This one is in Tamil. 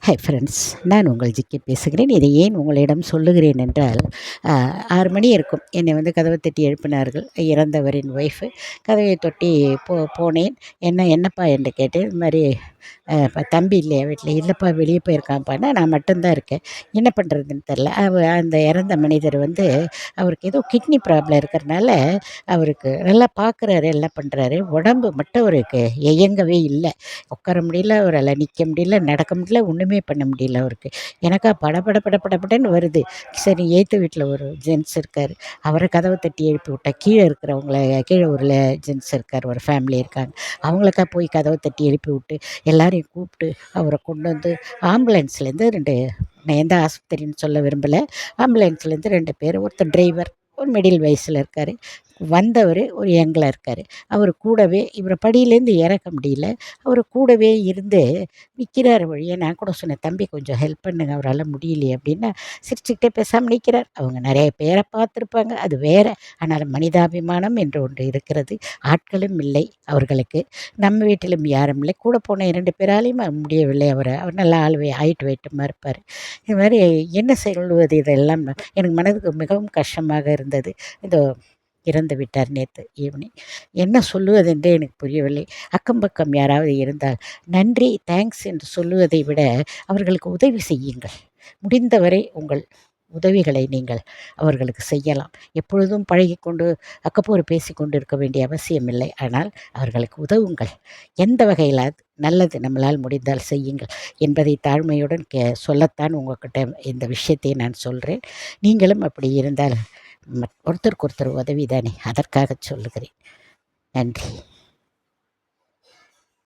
ஹை ஃப்ரெண்ட்ஸ், நான் உங்கள் ஜிக்கி பேசுகிறேன். இதை ஏன் உங்களிடம் சொல்லுகிறேன் என்றால், 6 மணி இருக்கும். என்னை வந்து கதவை தட்டி எழுப்பினார்கள். இறந்தவரின் ஒய்ஃபு. கதவை தட்டி போனேன். என்னப்பா என்று கேட்டேன். இது மாதிரி தம்பி இல்லையா வீட்டில்? இல்லைப்பா, வெளியே போயிருக்கான்ப்பான்னா, நான் மட்டும்தான் இருக்கேன். என்ன பண்ணுறதுன்னு தெரில. அந்த இறந்த மனிதர் வந்து அவருக்கு ஏதோ கிட்னி ப்ராப்ளம் இருக்கிறனால, அவருக்கு நல்லா பார்க்குறாரு, எல்லாம் பண்ணுறாரு. உடம்பு மட்டும் அவருக்கு இயங்கவே இல்லை. உட்கார முடியல, அவரால் நிற்க முடியல, நடக்க முடியல, ஒன்றுமே பண்ண முடியல அவருக்கு. எனக்கா படபடன்னு வருது. சரி, எய்த்த வீட்டில் ஒரு ஜென்ட்ஸ் இருக்கார். அவரை கதவை தட்டி எழுப்பி விட்டேன். கீழே இருக்கிறவங்கள, கீழே ஊரில் ஜென்ட்ஸ் இருக்கார், ஒரு ஃபேமிலி இருக்காங்க. அவங்களுக்கா போய் கதவை தட்டி எழுப்பி விட்டு எல்லாரையும் கூப்பிட்டு அவரை கொண்டு வந்து ஆம்புலன்ஸ்லேருந்து 2, நான் எந்த ஆஸ்பத்திரின்னு சொல்ல விரும்பலை, ஆம்புலன்ஸ்லேருந்து 2 பேர், ஒருத்தர் டிரைவர், ஒரு மிடில் வயசில் இருக்கார். வந்தவர் ஒரு யங்கில் இருக்கார். அவர் கூடவே, இவரை படியிலேருந்து இறக்க முடியல, அவர் கூடவே இருந்து நிற்கிறார் வழியே. நான் கூட சொன்னேன், தம்பி கொஞ்சம் ஹெல்ப் பண்ணுங்க, அவரால் முடியலையே அப்படின்னா, சிரிச்சுக்கிட்டே பேசாமல் நிற்கிறார். அவங்க நிறைய பேரை பார்த்துருப்பாங்க, அது வேற. ஆனால் மனிதாபிமானம் என்று ஒன்று இருக்கிறது. ஆட்களும் இல்லை அவர்களுக்கு. நம்ம வீட்டிலும் யாரும் இல்லை. கூட போன 2 பேராலையும் முடியவில்லை. அவர் நல்ல ஹைட் வெயிட்டமாக இருப்பார். இது மாதிரி என்ன சொல்வது, இதெல்லாம் எனக்கு மனதுக்கு மிகவும் கஷ்டமாக இருந்தது. இதோ இறந்து விட்டார் நேற்று ஈவினிங். என்ன சொல்லுவதென்றே எனக்கு புரியவில்லை. அக்கம் பக்கம் யாராவது இருந்தால் நன்றி, தேங்க்ஸ் என்று சொல்லுவதை விட அவர்களுக்கு உதவி செய்யுங்கள். முடிந்தவரை உங்கள் உதவிகளை நீங்கள் அவர்களுக்கு செய்யலாம். எப்பொழுதும் பழகிக்கொண்டு அக்கப்போர் பேசிக்கொண்டு இருக்க வேண்டிய அவசியமில்லை. ஆனால் அவர்களுக்கு உதவுங்கள். எந்த வகையிலாவது நல்லது நம்மளால் முடிந்தால் செய்யுங்கள் என்பதை தாழ்மையுடன் சொல்லத்தான் உங்கள்கிட்ட இந்த விஷயத்தை நான் சொல்கிறேன். நீங்களும் அப்படி இருந்தால் ஒருத்தருக்கு ஒருத்தர் உதவி தானே, அதற்காக சொல்லுகிறேன். நன்றி.